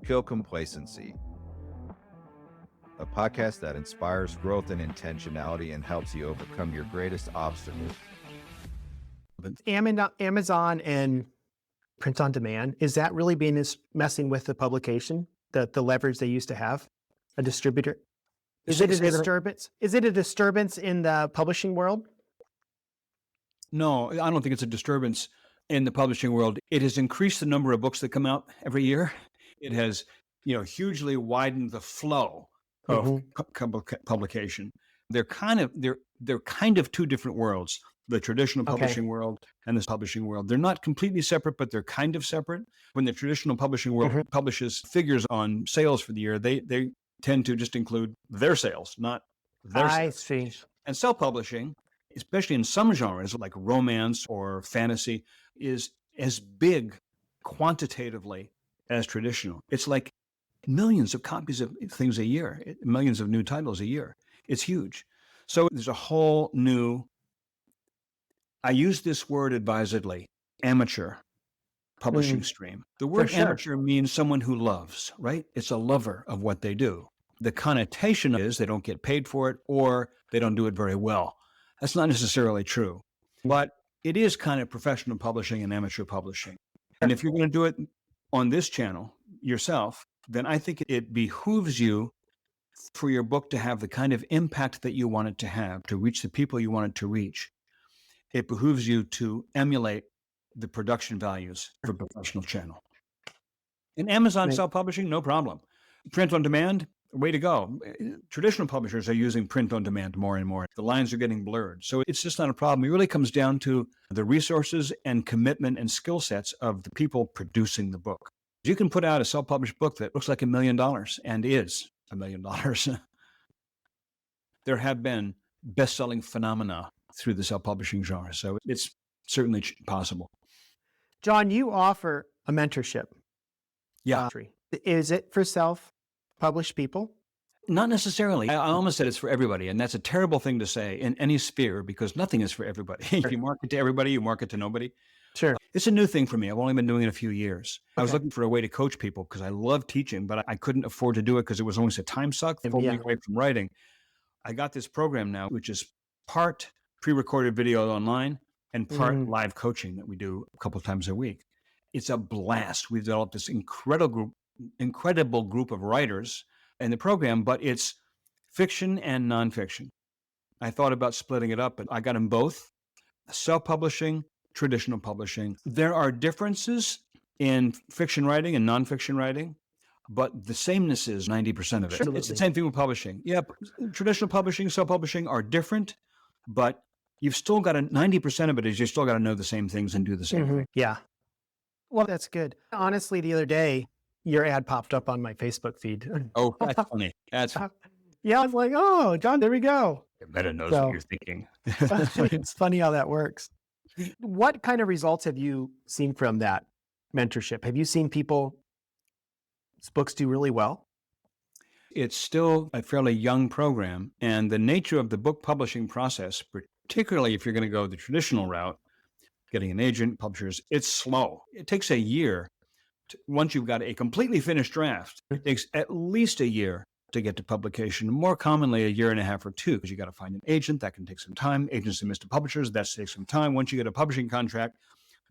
Kill Complacency, a podcast that inspires growth and intentionality and helps you overcome your greatest obstacles. Amazon and print on demand, is that really messing with the publication, the leverage they used to have, a distributor? Is it a disturbance? Is it a disturbance in the publishing world? No, I don't think it's a disturbance in the publishing world. It has increased the number of books that come out every year. It has, hugely widened the flow of publication. They're kind of two different worlds, the traditional publishing world and this publishing world. They're not completely separate, but they're kind of separate. When the traditional publishing world publishes figures on sales for the year, they tend to just include their sales, not their sales. I see. And self-publishing, especially in some genres like romance or fantasy, is as big quantitatively as traditional. It's like millions of copies of things a year, millions of new titles a year. It's huge. So there's a whole new, I use this word advisedly, amateur publishing stream. The word amateur means someone who loves, right? It's a lover of what they do. The connotation is they don't get paid for it or they don't do it very well. That's not necessarily true, but it is kind of professional publishing and amateur publishing. And if you're going to do it on this channel yourself, then I think it behooves you for your book to have the kind of impact that you want it to have, to reach the people you want it to reach. It behooves you to emulate the production values of a professional channel. In Amazon self-publishing, no problem. Print on demand, way to go. Traditional publishers are using print on demand more and more. The lines are getting blurred. So it's just not a problem. It really comes down to the resources and commitment and skill sets of the people producing the book. You can put out a self-published book that looks like $1 million and is $1 million. There have been best-selling phenomena through the self-publishing genre. So it's certainly possible. John, you offer a mentorship. Yeah. Is it for self-published people? Not necessarily. I almost said it's for everybody. And that's a terrible thing to say in any sphere because nothing is for everybody. If you market to everybody, you market to nobody. Sure. It's a new thing for me. I've only been doing it a few years. I was looking for a way to coach people because I love teaching, but I couldn't afford to do it because it was always a time suck. It pulled me away from writing. I got this program now, which is part pre-recorded video online and part live coaching that we do a couple of times a week. It's a blast. We've developed this incredible group of writers in the program, but it's fiction and nonfiction. I thought about splitting it up, but I got them both. Self-publishing, traditional publishing. There are differences in fiction writing and nonfiction writing, but the sameness is 90% of it. It's the same thing with publishing. Yeah, traditional publishing, self-publishing are different, but you've still got 90% of it is you still got to know the same things and do the same thing. Yeah. Well, that's good. Honestly, the other day, your ad popped up on my Facebook feed. Oh, that's funny. That's yeah, I was like, oh, John, there we go. Better knows what you're thinking. It's funny how that works. What kind of results have you seen from that mentorship? Have you seen people's books do really well? It's still a fairly young program, and the nature of the book publishing process, particularly if you're going to go the traditional route, getting an agent, publishers, it's slow. It takes a year. Once you've got a completely finished draft, it takes at least a year to get to publication, more commonly a year and a half or two, because you got to find an agent. That can take some time. Agents and Mr. Publishers, that takes some time. Once you get a publishing contract,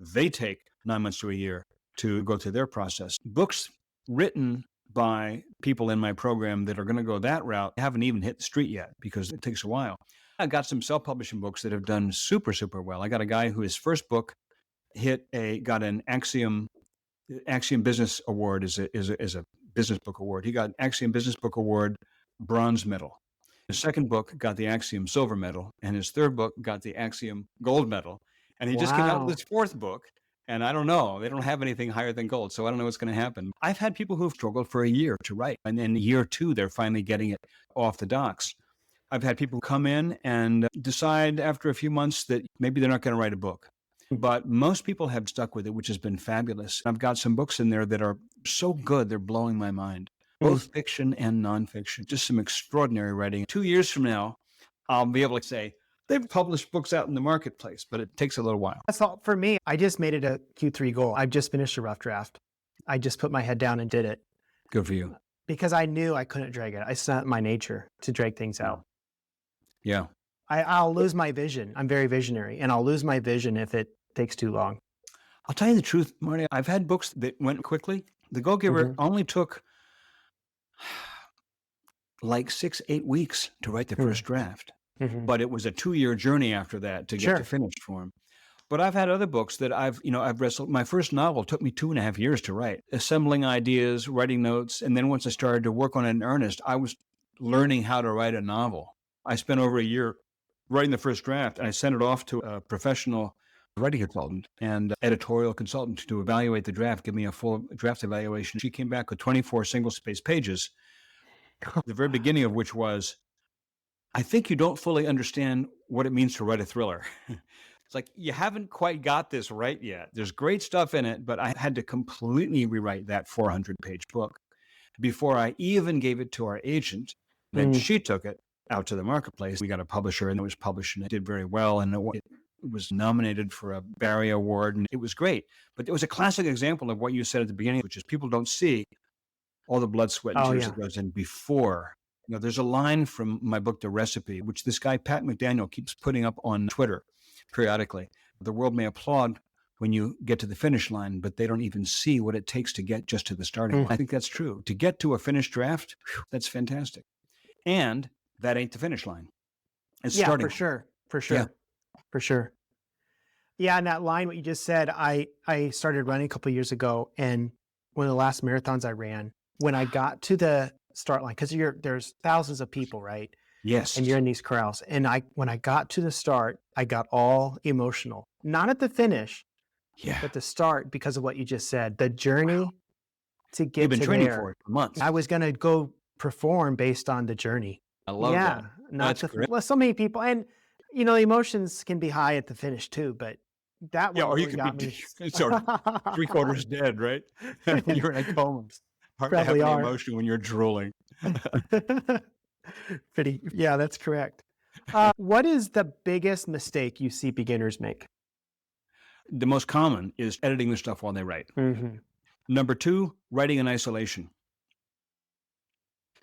they take 9 months to a year to go through their process. Books written by people in my program that are going to go that route haven't even hit the street yet because it takes a while. I got some self-publishing books that have done super, super well. I got a guy who his first book got an Axiom Business Award is a business book award. He got an Axiom Business Book Award bronze medal. His second book got the Axiom silver medal, and his third book got the Axiom gold medal. And he just came out with his fourth book, and I don't know. They don't have anything higher than gold, so I don't know what's going to happen. I've had people who've struggled for a year to write, and in year two, they're finally getting it off the docks. I've had people come in and decide after a few months that maybe they're not going to write a book. But most people have stuck with it, which has been fabulous. I've got some books in there that are so good, they're blowing my mind. Both fiction and nonfiction, just some extraordinary writing. 2 years from now, I'll be able to say, they've published books out in the marketplace, but it takes a little while. That's all for me. I just made it a Q3 goal. I've just finished a rough draft. I just put my head down and did it. Good for you. because I knew I couldn't drag it. It's not my nature to drag things out. Yeah. I'll lose my vision. I'm very visionary, and I'll lose my vision if it takes too long. I'll tell you the truth, Marty. I've had books that went quickly. The Go-Giver only took like 6-8 weeks to write the first draft, but it was a 2-year journey after that to get to finished form. But I've had other books that I've wrestled. My first novel took me 2.5 years to write, assembling ideas, writing notes. And then once I started to work on it in earnest, I was learning how to write a novel. I spent over a year writing the first draft, and I sent it off to a professional writing consultant and editorial consultant to evaluate the draft, give me a full draft evaluation. She came back with 24 single-spaced pages, the very beginning of which was, I think you don't fully understand what it means to write a thriller. It's like, you haven't quite got this right yet. There's great stuff in it, but I had to completely rewrite that 400-page book before I even gave it to our agent. Then she took it out to the marketplace. We got a publisher, and it was published, and it did very well. And it was nominated for a Barry Award, and it was great. But it was a classic example of what you said at the beginning, which is people don't see all the blood, sweat, and tears that goes in before. You know, there's a line from my book, The Recipe, which this guy, Pat McDaniel, keeps putting up on Twitter periodically. The world may applaud when you get to the finish line, but they don't even see what it takes to get just to the starting line. I think that's true. To get to a finished draft, that's fantastic. And that ain't the finish line. It's starting. For sure. Yeah, and that line, what you just said, I started running a couple of years ago, and one of the last marathons I ran, when I got to the start line, because there's thousands of people, right? Yes. And you're in these corrals. And when I got to the start, I got all emotional. Not at the finish, but the start, because of what you just said. The journey to get You've been to training there. for it for months. I was going to go perform based on the journey. I love that. Not well, so many people. And, you know, emotions can be high at the finish too, but that one or you really could got be me. sort of 3/4 dead, right? You're in a coma. Hard to have Probably any are. emotion when you're drooling. Yeah, that's correct. What is the biggest mistake you see beginners make? The most common is editing the stuff while they write. Number 2, writing in isolation.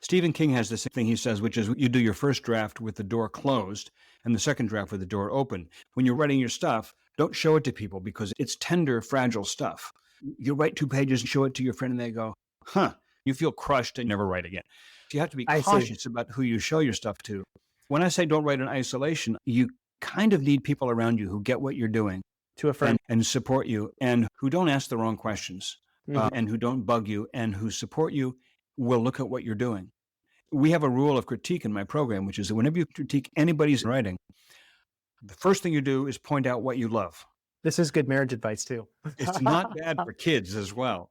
Stephen King has this thing he says, which is you do your first draft with the door closed and the second draft with the door open. When you're writing your stuff, don't show it to people because it's tender, fragile stuff. You write 2 pages and show it to your friend and they go, you feel crushed and never write again. You have to be cautious about who you show your stuff to. When I say don't write in isolation, you kind of need people around you who get what you're doing To a friend. and support you and who don't ask the wrong questions and who don't bug you and who support you will look at what you're doing. We have a rule of critique in my program, which is that whenever you critique anybody's writing, the first thing you do is point out what you love. This is good marriage advice too. It's not bad for kids as well.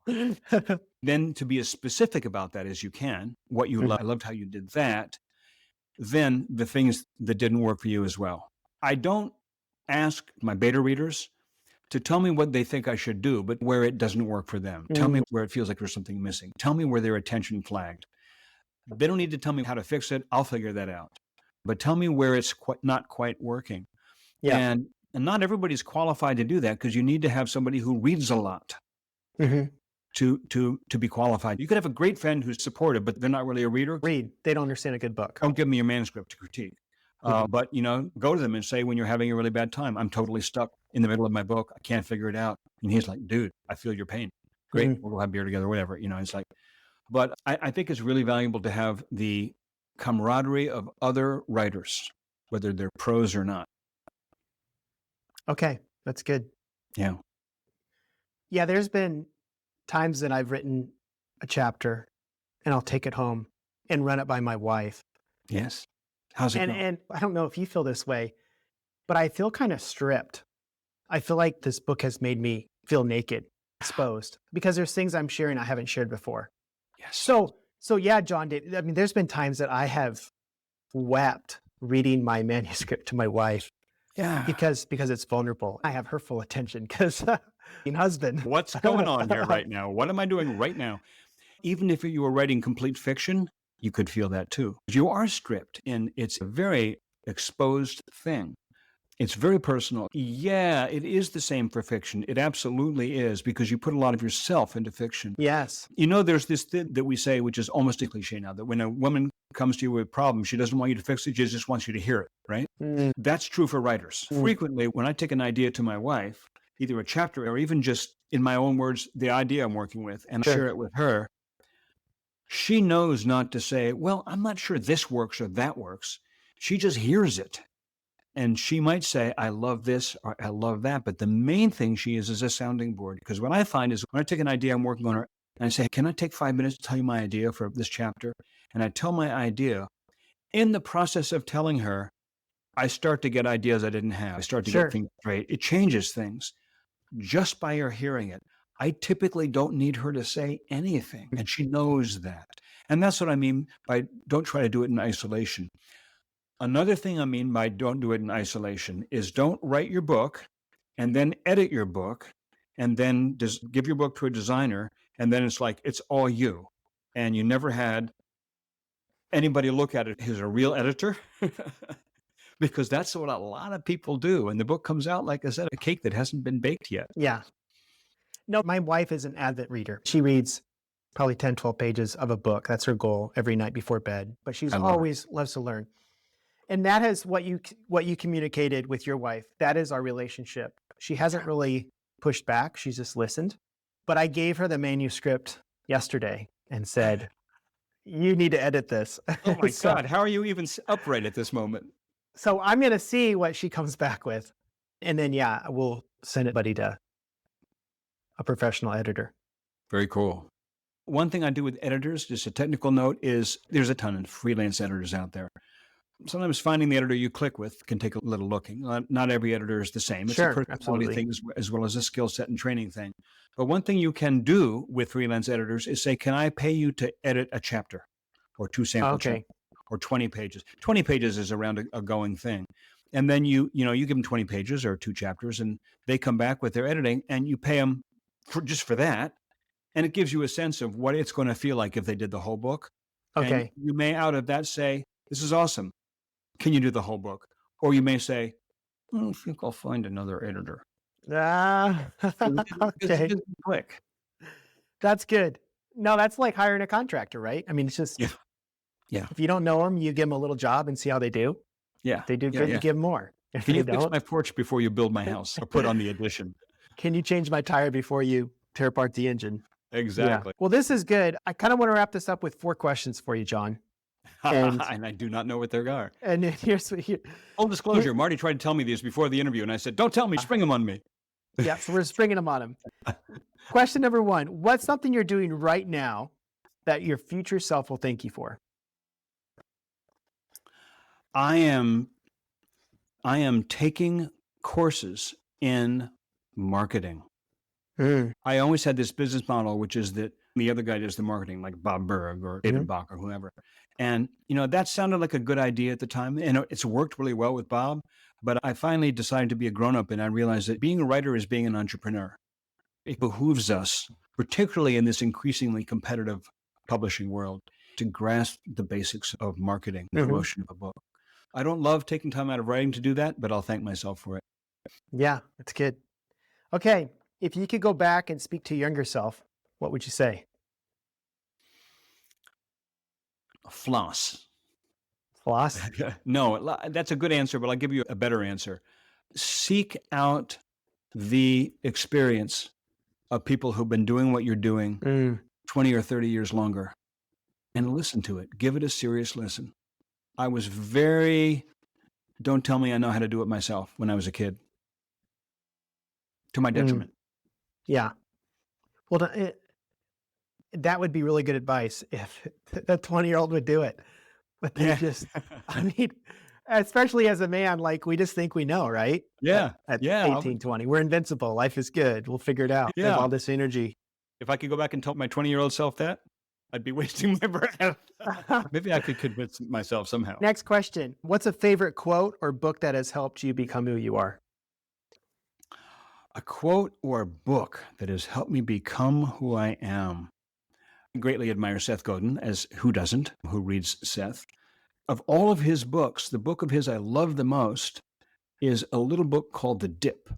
Then to be as specific about that as you can, what you love. I loved how you did that. Then the things that didn't work for you as well. I don't ask my beta readers to tell me what they think I should do, but where it doesn't work for them. Tell me where it feels like there's something missing. Tell me where their attention flagged. They don't need to tell me how to fix it. I'll figure that out. But tell me where it's not quite working. Yeah. And not everybody's qualified to do that because you need to have somebody who reads a lot to be qualified. You could have a great friend who's supportive, but they're not really a reader. Read. They don't understand a good book. Don't give me your manuscript to critique. But, go to them and say when you're having a really bad time, I'm totally stuck in the middle of my book. I can't figure it out. And he's like, dude, I feel your pain. Great. We'll go have beer together, whatever. It's like, but I think it's really valuable to have the camaraderie of other writers, whether they're pros or not. Okay. That's good. Yeah. Yeah. There's been times that I've written a chapter and I'll take it home and run it by my wife. Yes. How's it going? And I don't know if you feel this way, but I feel kind of stripped. I feel like this book has made me feel naked, exposed, because there's things I'm sharing I haven't shared before. Yes. So yeah, John David, I mean, there's been times that I have wept reading my manuscript to my wife. Yeah. Because it's vulnerable. I have her full attention because husband. What's going on here right now? What am I doing right now? Even if you were writing complete fiction, you could feel that too. You are stripped and it's a very exposed thing. It's very personal. Yeah, it is the same for fiction. It absolutely is, because you put a lot of yourself into fiction. Yes. There's this thing that we say, which is almost a cliche now, that when a woman comes to you with a problem, she doesn't want you to fix it. She just wants you to hear it, right? Mm, That's true for writers. Mm. Frequently, when I take an idea to my wife, either a chapter or even just in my own words, the idea I'm working with, and I Sure. share it with her, she knows not to say, well, I'm not sure this works or that works. She just hears it. And she might say, I love this or I love that. But the main thing she is a sounding board. Because what I find is when I take an idea I'm working on, her, and I say, can I take 5 minutes to tell you my idea for this chapter? And I tell my idea. In the process of telling her, I start to get ideas I didn't have. I start to Sure. get things straight. It changes things just by her hearing it. I typically don't need her to say anything. And she knows that. And that's what I mean by don't try to do it in isolation. Another thing I mean by don't do it in isolation is don't write your book and then edit your book and then just give your book to a designer. And then it's like, it's all you. And you never had anybody look at it who's a real editor. Because that's what a lot of people do. And the book comes out, like I said, a cake that hasn't been baked yet. Yeah. No, my wife is an avid reader. She reads probably 10, 12 pages of a book. That's her goal every night before bed. But she's I love it. always loves to learn. And that is what you communicated with your wife. That is our relationship. She hasn't really pushed back. She's just listened. But I gave her the manuscript yesterday and said, you need to edit this. Oh my So- God, how are you even upright at this moment? So I'm going to see what she comes back with. And then, yeah, we'll send it to a professional editor. Very cool. One thing I do with editors, just a technical note, is there's a ton of freelance editors out there. Sometimes finding the editor you click with can take a little looking. Not every editor is the same. It's Sure, a personality absolutely. thing as well as a skill set and training thing. But one thing you can do with freelance editors is say, can I pay you to edit a chapter or 2 sample Okay. chapters or 20 pages? 20 pages is around a going thing. And then you give them 20 pages or 2 chapters and they come back with their editing and you pay them just for that. And it gives you a sense of what it's going to feel like if they did the whole book. Okay. And you may out of that say, this is awesome. Can you do the whole book? Or you may say, I think I'll find another editor. Okay. Just click. That's good. No, that's like hiring a contractor, right? I mean, it's just, Yeah. if you don't know them, you give them a little job and see how they do. Yeah. If they do Yeah, good, yeah. you give them more. If Can they you fix don't, my porch before you build my house or put on the addition? can you change my tire before you tear apart the engine? Exactly. Yeah. Well, this is good. I kind of want to wrap this up with 4 questions for you, John. And- And I do not know what they are. And here's what Full disclosure, Marty tried to tell me these before the interview, and I said, don't tell me, spring them on me. yeah, so we're springing them on him. Question number 1, what's something you're doing right now that your future self will thank you for? I am taking courses in marketing. I always had this business model, which is that the other guy does the marketing, like Bob Burg or David Bach or whoever. And, that sounded like a good idea at the time. And it's worked really well with Bob. But I finally decided to be a grown-up and I realized that being a writer is being an entrepreneur. It behooves us, particularly in this increasingly competitive publishing world, to grasp the basics of marketing, the promotion of a book. I don't love taking time out of writing to do that, but I'll thank myself for it. Yeah, that's good. Okay, if you could go back and speak to your younger self, what would you say? Floss. Floss? No, that's a good answer, but I'll give you a better answer. Seek out the experience of people who've been doing what you're doing 20 or 30 years longer and listen to it. Give it a serious listen. I was don't tell me I know how to do it myself when I was a kid. To my detriment. Yeah. Well, that would be really good advice if that 20-year-old would do it. But they just, I mean, especially as a man, like we just think we know, right? Yeah. At Yeah. 18, 20, we're invincible. Life is good. We'll figure it out. We have Yeah. all this energy. If I could go back and tell my 20-year-old self that, I'd be wasting my breath. Maybe I could convince myself somehow. Next question. What's a favorite quote or book that has helped you become who you are? A quote or a book that has helped me become who I am. I greatly admire Seth Godin, as who doesn't, who reads Seth. Of all of his books, the book of his I love the most is a little book called The Dip.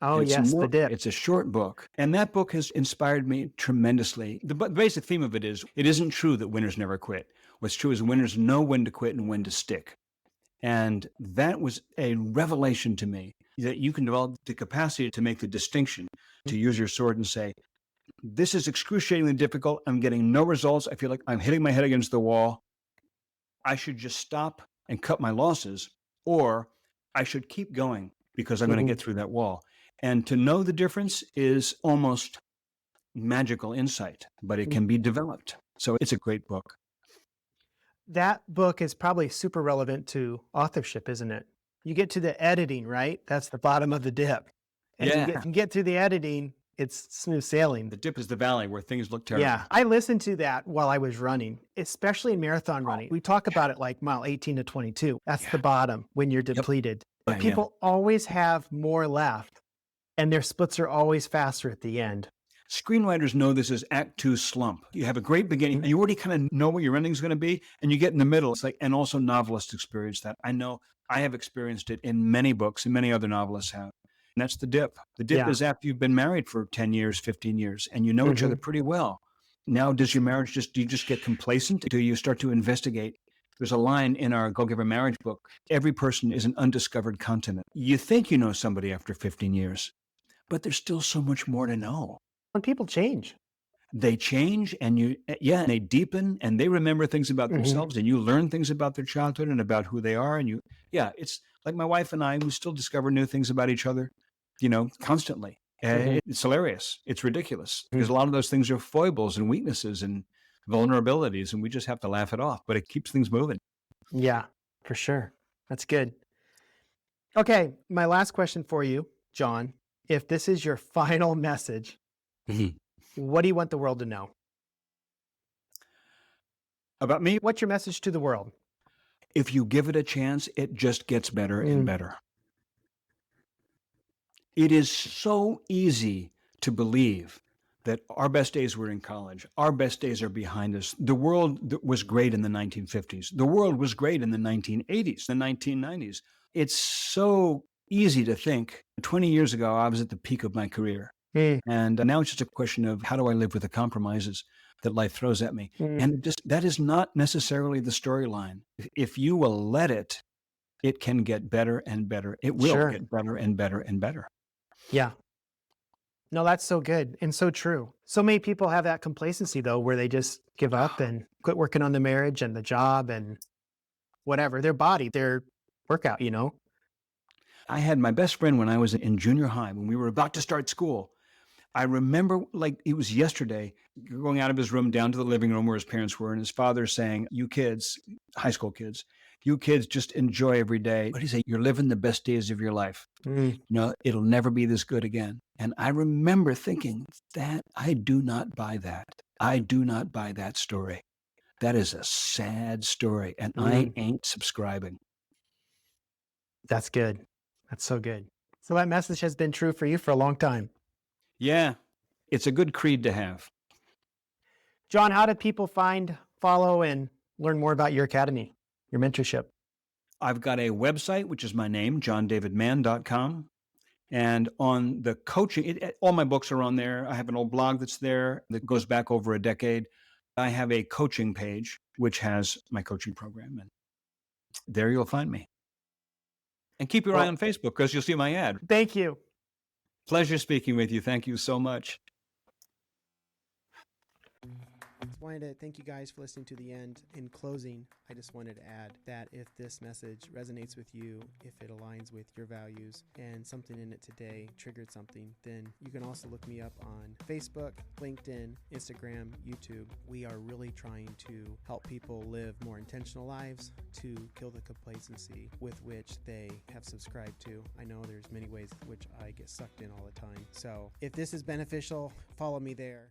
Oh, yes, The Dip. It's a short book. And that book has inspired me tremendously. The basic theme of it is, it isn't true that winners never quit. What's true is winners know when to quit and when to stick. And that was a revelation to me, that you can develop the capacity to make the distinction, to use your sword and say, this is excruciatingly difficult. I'm getting no results. I feel like I'm hitting my head against the wall. I should just stop and cut my losses, or I should keep going because I'm going to get through that wall. And to know the difference is almost magical insight, but it can be developed. So it's a great book. That book is probably super relevant to authorship, isn't it? You get to the editing, right? That's the bottom of the dip. And you get through the editing, it's smooth sailing. The dip is the valley where things look terrible. Yeah, I listened to that while I was running, especially in marathon running. We talk about it like mile 18 to 22. That's the bottom when you're depleted. But people always have more left, and their splits are always faster at the end. Screenwriters know this is Act 2 slump. You have a great beginning, and you already kind of know what your ending is going to be, and you get in the middle. It's like, and also novelists experience that. I know I have experienced it in many books, and many other novelists have. And that's the dip. The dip is after you've been married for 10 years, 15 years, and you know each other pretty do your marriage do you just get complacent? Do you start to investigate? There's a line in our Go Giver marriage book. Every person is an undiscovered continent. You think you know somebody after 15 years, but there's still so much more to know. When people change. They change, and and they deepen, and they remember things about themselves, and you learn things about their childhood and about who they are. And it's like my wife and I, we still discover new things about each other, constantly. It's hilarious. It's ridiculous because a lot of those things are foibles and weaknesses and vulnerabilities, and we just have to laugh it off, but it keeps things moving. Yeah, for sure. That's good. Okay, my last question for you, John. If this is your final message, what do you want the world to know? About me? What's your message to the world? If you give it a chance, it just gets better and better. It is so easy to believe that our best days were in college. Our best days are behind us. The world was great in the 1950s. The world was great in the 1980s, the 1990s. It's so easy to think 20 years ago, I was at the peak of my career. And now it's just a question of how do I live with the compromises that life throws at me? And that is not necessarily the storyline. If you will let it, it can get better and better. It will get better and better and better. Yeah. No, that's so good and so true. So many people have that complacency, though, where they just give up and quit working on the marriage and the job and whatever, their body, their workout, I had my best friend when I was in junior high, when we were about to start school. I remember like it was yesterday, going out of his room down to the living room where his parents were, and his father saying, you kids, high school kids, you kids just enjoy every day. What do you say? You're living the best days of your life. It'll never be this good again. And I remember thinking that I do not buy that. I do not buy that story. That is a sad story, and I ain't subscribing. That's good. That's so good. So that message has been true for you for a long time. Yeah, it's a good creed to have. John, how do people find, follow, and learn more about your academy, your mentorship? I've got a website, which is my name, johndavidmann.com. And on the coaching, all my books are on there. I have an old blog that's there that goes back over a decade. I have a coaching page, which has my coaching program. And there you'll find me. And keep your eye on Facebook because you'll see my ad. Thank you. Pleasure speaking with you. Thank you so much. I just wanted to thank you guys for listening to the end. In closing, I just wanted to add that if this message resonates with you, if it aligns with your values and something in it today triggered something, then you can also look me up on Facebook, LinkedIn, Instagram, YouTube. We are really trying to help people live more intentional lives to kill the complacency with which they have subscribed to. I know there's many ways which I get sucked in all the time. So if this is beneficial, follow me there.